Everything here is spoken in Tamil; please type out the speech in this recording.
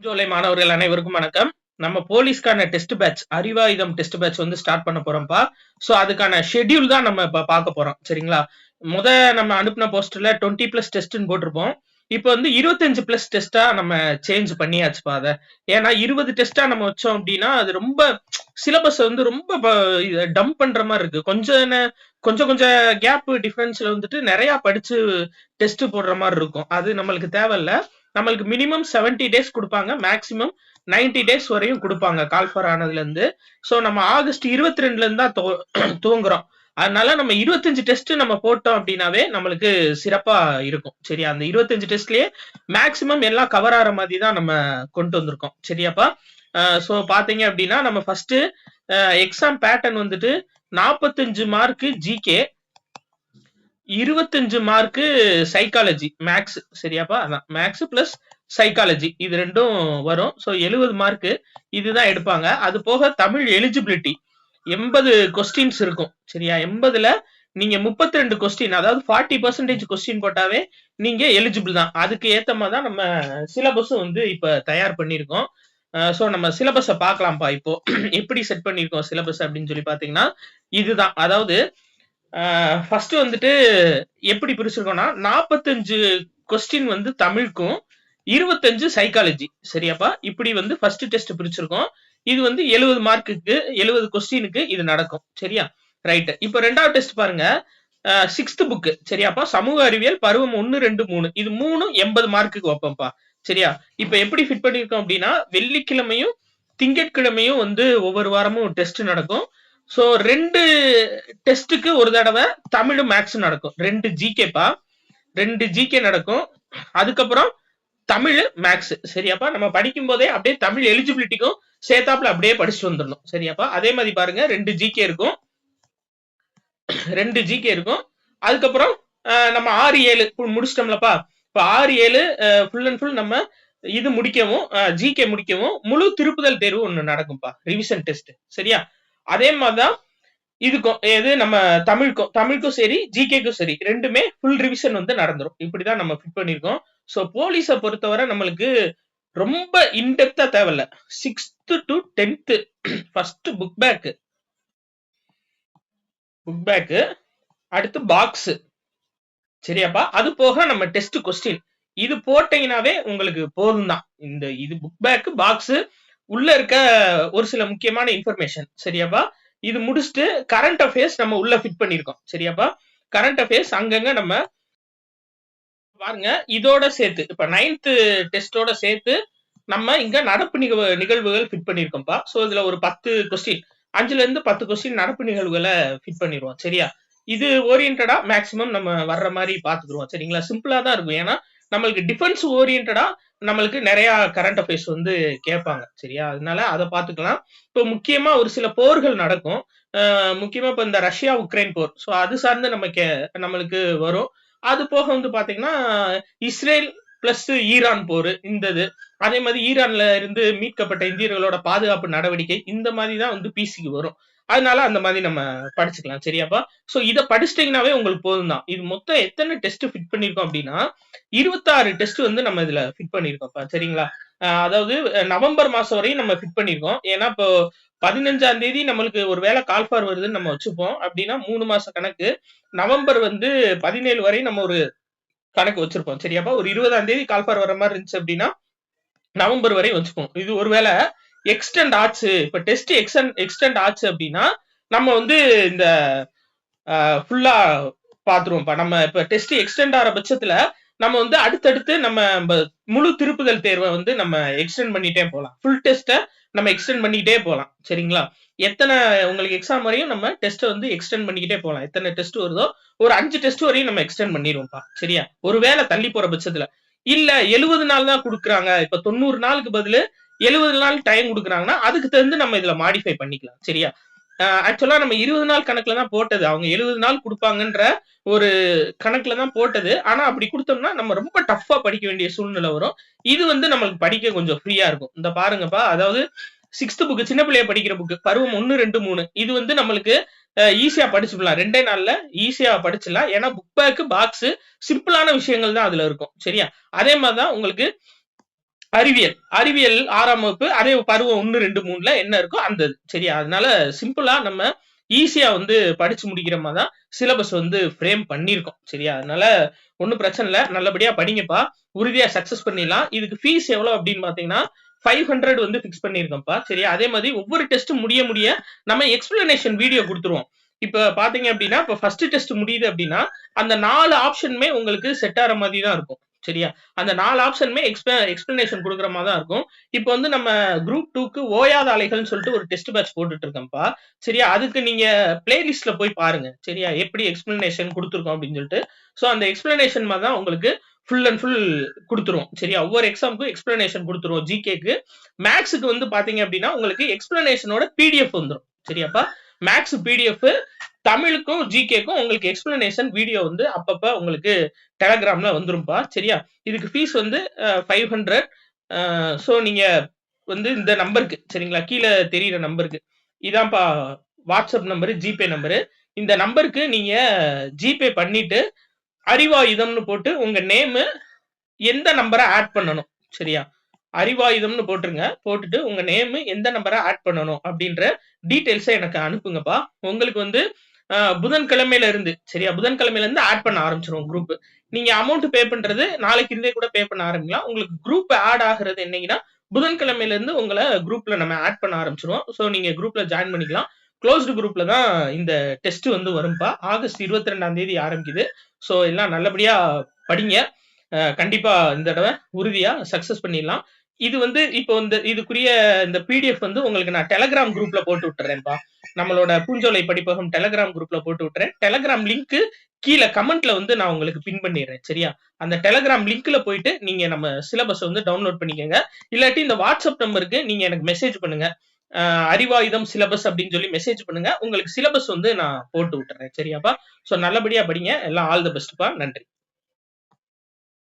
ஜூலை மாணவர்கள் அனைவருக்கும் வணக்கம். நம்ம போலீஸ்க்கான டெஸ்ட் பேட்ச் அறிவாயுதம் டெஸ்ட் பேட்ச் வந்து ஸ்டார்ட் பண்ண போறோம்ப்பா. சோ அதுக்கான ஷெட்யூல் தான் நம்ம இப்ப பார்க்க போறோம். சரிங்களா? முத நம்ம அனுப்புன போஸ்டர்ல 20+ டெஸ்ட்னு போட்டிருப்போம். இப்ப வந்து 25+ டெஸ்டா நம்ம சேஞ்ச் பண்ணியாச்சுப்பா அத. ஏன்னா 20 டெஸ்டா நம்ம வச்சோம் அப்படின்னா அது ரொம்ப சிலபஸ் வந்து ரொம்ப டம்ப் பண்ற மாதிரி இருக்கு. கொஞ்சம் கொஞ்சம் கேப் டிஃபரன்ஸ்ல வந்துட்டு நிறைய படிச்சு டெஸ்ட் போடுற மாதிரி இருக்கும். அது நம்மளுக்கு தேவையில்ல. நம்மளுக்கு மினிமம் 70 டேஸ் கொடுப்பாங்க, மேக்ஸிமம் 90 டேஸ் வரையும் கொடுப்பாங்க கால்ஃபர் ஆனதுல இருந்து. சோ நம்ம ஆகஸ்ட் 22ல இருந்து தான் துவங்குறோம். அதனால நம்ம 25 டெஸ்ட் நம்ம போட்டோம் அப்படின்னாவே நம்மளுக்கு சிறப்பா இருக்கும். சரியா? அந்த 25 டெஸ்ட்லயே மேக்ஸிமம் எல்லாம் கவர் ஆற மாதிரி தான் நம்ம கொண்டு வந்திருக்கோம். சரியாப்பா? சோ பாத்தீங்க அப்படின்னா நம்ம ஃபர்ஸ்ட் எக்ஸாம் பேட்டர்ன் வந்துட்டு 45 mark GK, 25 mark psychology maths. சரியாப்பா? அதான் மேக்ஸ் பிளஸ் சைக்காலஜி இது ரெண்டும் வரும். சோ 70 மார்க் இதுதான் எடுப்பாங்க. அது போக தமிழ் எலிஜிபிலிட்டி 80 கொஸ்டின்ஸ் இருக்கும். சரியா? 80ல நீங்க 32 கொஸ்டின், அதாவது 40% கொஸ்டின் போட்டாவே நீங்க எலிஜிபிள் தான். அதுக்கு ஏத்த மாதிரி தான் நம்ம சிலபஸும் வந்து இப்ப தயார் பண்ணியிருக்கோம். சோ நம்ம சிலபஸ பார்க்கலாம்ப்பா. இப்போ எப்படி செட் பண்ணியிருக்கோம் சிலபஸ் அப்படின்னு சொல்லி பாத்தீங்கன்னா இதுதான். அதாவது ஃபர்ஸ்ட் வந்துட்டு எப்படி பிரிச்சிருக்கோம்னா 45 கொஸ்டின் வந்து தமிழுக்கும், 25 சைக்காலஜி. சரியாப்பா? இப்படி வந்து ஃபர்ஸ்ட் டெஸ்ட் பிரிச்சிருக்கோம். இது வந்து 70 மார்க்குக்கு 70 கொஸ்டினுக்கு இது நடக்கும். சரியா? ரைட். இப்போ ரெண்டாவது டெஸ்ட் பாருங்க. 6th book. சரியாப்பா? சமூக அறிவியல் பருவம் 1, 2, 3 இது 3 80 மார்க்குக்கு வைப்போம்ப்பா. சரியா? இப்ப எப்படி ஃபிட் பண்ணிருக்கோம் அப்படின்னா வெள்ளிக்கிழமையும் திங்கட்கிழமையும் வந்து ஒவ்வொரு வாரமும் டெஸ்ட் நடக்கும். சோ 2 டெஸ்ட்டுக்கு ஒரு தடவை தமிழ் மேக்ஸ் நடக்கும். 2 ஜிகேப்பா, 2 ஜிகே நடக்கும். அதுக்கப்புறம் தமிழ் மேக்ஸ். சரியாப்பா? நம்ம படிக்கும் போதே அப்படியே தமிழ் எலிஜிபிலிட்டிக்கும் சேர்த்தாப்புல அப்படியே படிச்சுட்டு வந்துடணும். சரியாப்பா? அதே மாதிரி பாருங்க 2 ஜிகே இருக்கும், 2 ஜிகே இருக்கும். அதுக்கப்புறம் நம்ம 6, 7 முடிச்சிட்டோம்லப்பா. இப்ப 6, 7 ஃபுல் அண்ட் ஃபுல் நம்ம இது முடிக்கவும் ஜிகே முடிக்கவும் முழு திருப்புதல் தேர்வு ஒண்ணு நடக்கும்பா, ரிவிஷன் டெஸ்ட். சரியா? அதே மாதிரிதான் இதுக்கும் எது நம்ம தமிழுக்கும் சரி ஜிகேக்கும் சரி ரெண்டுமே ஃபுல் ரிவிஷன் வந்து நடந்துரும். இப்படிதான் நம்ம ஃபிட் பண்ணிருக்கோம். சோ போலீஸை பொறுத்தவரை நம்மளுக்கு ரொம்ப இன்டெப்தா தேவையில்ல. 6th to 10th first book bag, அடுத்து பாக்ஸ். சரியாப்பா? அது போக நம்ம டெஸ்ட் கொஸ்டின் இது போட்டீங்கன்னாவே உங்களுக்கு போதும் தான். இது புக் பேக், பாக்ஸ், உள்ள இருக்க ஒரு சில முக்கியமான இன்ஃபர்மேஷன். சரியாப்பா? இது முடிச்சுட்டு கரண்ட் அஃபேர்ஸ் நம்ம உள்ள ஃபிட் பண்ணிருக்கோம். சரியாப்பா? கரண்ட் அஃபேர்ஸ் அங்கங்க நம்ம பாருங்க. இதோட சேர்த்து இப்ப 9th டெஸ்டோட சேர்த்து நம்ம இங்க நடப்பு நிகழ்வுகள் ஃபிட் பண்ணிருக்கோம்ப்பா. சோ இதுல ஒரு 10 கொஸ்டின், 5ல இருந்து 10 கொஸ்டின் நடப்பு நிகழ்வுகளை ஃபிட் பண்ணிடுவோம். சரியா? இது ஓரியன்டா மேக்ஸிமம் நம்ம வர்ற மாதிரி பாத்துக்குருவோம். சரிங்களா? சிம்பிளா தான் இருக்கும். ஏன்னா நம்மளுக்கு டிஃபென்ஸ் ஓரியன்டா நம்மளுக்கு நிறைய கரண்ட் அஃபேர்ஸ் வந்து கேட்பாங்க. சரியா? அதனால அதை பாத்துக்கலாம். இப்போ முக்கியமா ஒரு சில போர்கள் நடக்கும். முக்கியமா இப்ப இந்த ரஷ்யா உக்ரைன் போர், சோ அது சார்ந்து நம்மளுக்கு வரும். அது போக வந்து பாத்தீங்கன்னா இஸ்ரேல் பிளஸ் ஈரான் போர் இந்த அதே மாதிரி ஈரான்ல இருந்து மீட்கப்பட்ட இந்தியர்களோட பாதுகாப்பு நடவடிக்கை இந்த மாதிரி தான் வந்து பிசிக்கு வரும். அதனால அந்த மாதிரி நம்ம படிச்சுக்கலாம். சரியாப்பா? சோ இத படிச்சிட்டீங்கன்னாவே உங்களுக்கு போதும் தான். இது மொத்தம் எத்தனை டெஸ்ட் ஃபிட் பண்ணிருக்கோம் அப்படின்னா 26 டெஸ்ட் வந்து நம்ம இதுல ஃபிட் பண்ணிருக்கோம்ப்பா. சரிங்களா? அதாவது நவம்பர் மாசம் வரையும் நம்ம ஃபிட் பண்ணிருக்கோம். ஏன்னா இப்போ 15ஆம் தேதி நம்மளுக்கு ஒரு வேளை கால்ஃபார் வருதுன்னு நம்ம வச்சுப்போம் அப்படின்னா 3 மாச கணக்கு. நவம்பர் வந்து 17 வரை நம்ம ஒரு கணக்கு வச்சிருப்போம். சரியாப்பா? ஒரு 20ஆம் தேதி கால்ஃபார் வர மாதிரி இருந்துச்சு அப்படின்னா நவம்பர் வரை வச்சுப்போம். இது ஒருவேளை எக்ஸ்டெண்ட் ஆச்சு, இப்ப டெஸ்ட் எக்ஸ்டெண்ட் ஆச்சு அப்படின்னா நம்ம வந்து இந்த ஃபுல்லா பாத்துருவோம்ப்பா. நம்ம இப்ப டெஸ்ட் எக்ஸ்டெண்ட் ஆற பட்சத்துல நம்ம வந்து அடுத்தடுத்து நம்ம முழு திருப்புதல் தேர்வை வந்து நம்ம எக்ஸ்டெண்ட் பண்ணிட்டே போலாம். ஃபுல் டெஸ்ட்டை நம்ம எக்ஸ்டெண்ட் பண்ணிட்டே போலாம். சரிங்களா? எத்தனை உங்களுக்கு எக்ஸாம் வரையும் நம்ம டெஸ்ட் வந்து எக்ஸ்டெண்ட் பண்ணிக்கிட்டே போலாம். எத்தனை டெஸ்ட் வருதோ ஒரு 5 டெஸ்ட் வரையும் நம்ம எக்ஸ்டெண்ட் பண்ணிடுவோம்ப்பா. சரியா? ஒருவேளை தள்ளி போற பட்சத்துல இல்ல 70 நாள் தான் கொடுக்குறாங்க, இப்ப 90 நாளுக்கு பதிலு 70 நாள் டைம் கொடுக்குறாங்கன்னா அதுக்கு தகுந்து நம்ம இதுல மாடிஃபை பண்ணிக்கலாம். சரியா? ஆக்சுவலா நம்ம 20 நாள் கணக்குல தான் போட்டது. அவங்க 70 நாள் கொடுப்பாங்கன்ற ஒரு கணக்குல தான் போட்டது. ஆனா அப்படி கொடுத்தோம்னா நம்ம ரொம்ப டஃப்பா படிக்க வேண்டிய சூழ்நிலை வரும். இது வந்து நம்மளுக்கு படிக்க கொஞ்சம் ஃப்ரீயா இருக்கும். இந்த பாருங்கப்பா, அதாவது 6th புக், சின்ன பிள்ளைய படிக்கிற புக், பருவம் 1, 2, 3 இது வந்து நம்மளுக்கு ஈஸியா படிச்சுக்கலாம். 2 நாள்ல ஈஸியா படிச்சிடலாம். ஏன்னா புக் பேக், பாக்ஸ் சிம்பிளான விஷயங்கள் தான் அதுல இருக்கும். சரியா? அதே மாதிரிதான் உங்களுக்கு அறிவியல் 6ஆம் வகுப்பு அதே பருவம் 1, 2, 3ல என்ன இருக்கோ அந்த இது. சரியா? அதனால சிம்பிளா நம்ம ஈஸியா வந்து படிச்சு முடிக்கிற மாரி தான் சிலபஸ் வந்து ஃப்ரேம் பண்ணியிருக்கோம். சரியா? அதனால ஒண்ணும் பிரச்சனை இல்ல. நல்லபடியா படிங்கப்பா. உறுதியா சக்சஸ் பண்ணிடலாம். இதுக்கு ஃபீஸ் எவ்வளவு அப்படின்னு பார்த்தீங்கன்னா, 500 வந்து ஃபிக்ஸ் பண்ணியிருக்கோம்ப்பா. சரியா? அதே மாதிரி ஒவ்வொரு டெஸ்ட் முடிய நம்ம எக்ஸ்பிளனேஷன் வீடியோ குடுத்துருவோம். இப்ப பார்த்தீங்க அப்படின்னா, இப்ப ஃபர்ஸ்ட் டெஸ்ட் முடியுது அப்படின்னா, அந்த 4 ஆப்ஷனுமே உங்களுக்கு செட் ஆற மாதிரி தான் இருக்கும். சரியா? அந்த 4 ஆப்ஷனுமே எக்ஸ்பிளனேஷன் குடுக்குற மாரி தான் இருக்கும். இப்ப வந்து நம்ம குரூப் 2க்கு ஓயாத அலைகள்னு சொல்லிட்டு ஒரு டெஸ்ட் பேட்ச் போட்டுட்டு இருக்கேன்ப்பா. சரியா? அதுக்கு நீங்க பிளேலிஸ்ட்ல போய் பாருங்க. சரியா? எப்படி எக்ஸ்பிளனேஷன் குடுத்துருக்கோம் அப்படின்னு சொல்லிட்டு. சோ அந்த எக்ஸ்பிளனேஷன் மாரி தான் உங்களுக்கு ஃபுல் அண்ட் ஃபுல் குடுத்துருவோம். சரியா? ஒவ்வொரு எக்ஸாம்க்கும் எக்ஸ்பிளனேஷன் குடுத்துருவோம். ஜிகேக்கு. மேத்ஸ்க்கு வந்து பார்த்தீங்க அப்படின்னா, உங்களுக்கு எக்ஸ்பிளனேஷனோட பிடிஎஃப் வந்துரும். சரியாப்பா? மேத்ஸ் பிடிஎஃப், தமிழுக்கும் ஜிகேக்கும் உங்களுக்கு எக்ஸ்பிளனேஷன் வீடியோ வந்து அப்பப்ப உங்களுக்கு டெலகிராம்ல வந்துரும்பா. சரியா? இதுக்கு ஃபீஸ் வந்து 500. சோ நீங்க வந்து இந்த நம்பருக்கு சரிங்களா? கீழ தெரியிற நம்பருக்கு. இதான்ப்பா வாட்ஸ்அப் நம்பரு, ஜிபே நம்பரு. இந்த நம்பருக்கு நீங்க ஜிபே பண்ணிட்டு, அறிவாயுதம்னு போட்டு உங்க நேமு, எந்த நம்பர ஆட் பண்ணணும். சரியா? அறிவாயுதம்னு போட்டுருங்க. போட்டுட்டு உங்க நேமு, எந்த நம்பர ஆட் பண்ணணும் அப்படின்ற டீட்டெயில்ஸ எனக்கு அனுப்புங்கப்பா. உங்களுக்கு வந்து புதன்கிழமையில இருந்து சரியா? புதன்கிழமையில இருந்து ஆட் பண்ண ஆரம்பிச்சுருவோம் குரூப். நீங்க அமௌண்ட் பே பண்றது நாளைக்கு இருந்தே கூட பே பண்ண ஆரம்பிக்கலாம். உங்களுக்கு குரூப் ஆட் ஆகுறது என்னைக்குன்னா, புதன்கிழமையில இருந்து உங்கள குரூப்ல நம்ம ஆட் பண்ண ஆரம்பிச்சுருவோம். சோ நீங்க குரூப்ல ஜாயின் பண்ணிக்கலாம். குளோஸ்டு குரூப்ல தான் இந்த டெஸ்ட் வந்து வரும்பா. ஆகஸ்ட் 22ஆம் தேதி ஆரம்பிக்குது. சோ எல்லாம் நல்லபடியா படிங்க. கண்டிப்பா இந்த தடவ உறுதியா சக்சஸ் பண்ணிடலாம். இது வந்து இப்போ இதுக்குரிய இந்த பிடிஎஃப் வந்து உங்களுக்கு நான் டெலகிராம் குரூப்ல போட்டு விட்டுறேன்ப்பா. நம்மளோட பூஞ்சோலை படிப்பகம் டெலகிராம் குரூப்ல போட்டு விட்டுறேன். டெலகிராம் லிங்க் கீழ கமெண்ட்ல வந்து நான் உங்களுக்கு பின் பண்ணிடுறேன். சரியா? அந்த டெலகிராம் லிங்க்ல போயிட்டு நீங்க நம்ம சிலபஸ் வந்து டவுன்லோட் பண்ணிக்கங்க. இல்லாட்டி இந்த வாட்ஸ்அப் நம்பருக்கு நீங்க எனக்கு மெசேஜ் பண்ணுங்க. அறிவாயுதம் சிலபஸ் அப்படின்னு சொல்லி மெசேஜ் பண்ணுங்க. உங்களுக்கு சிலபஸ் வந்து நான் போட்டு விட்டுறேன். சரியாப்பா? சோ நல்லபடியா படிங்க. எல்லாம் ஆல் தி பெஸ்ட்ப்பா. நன்றி.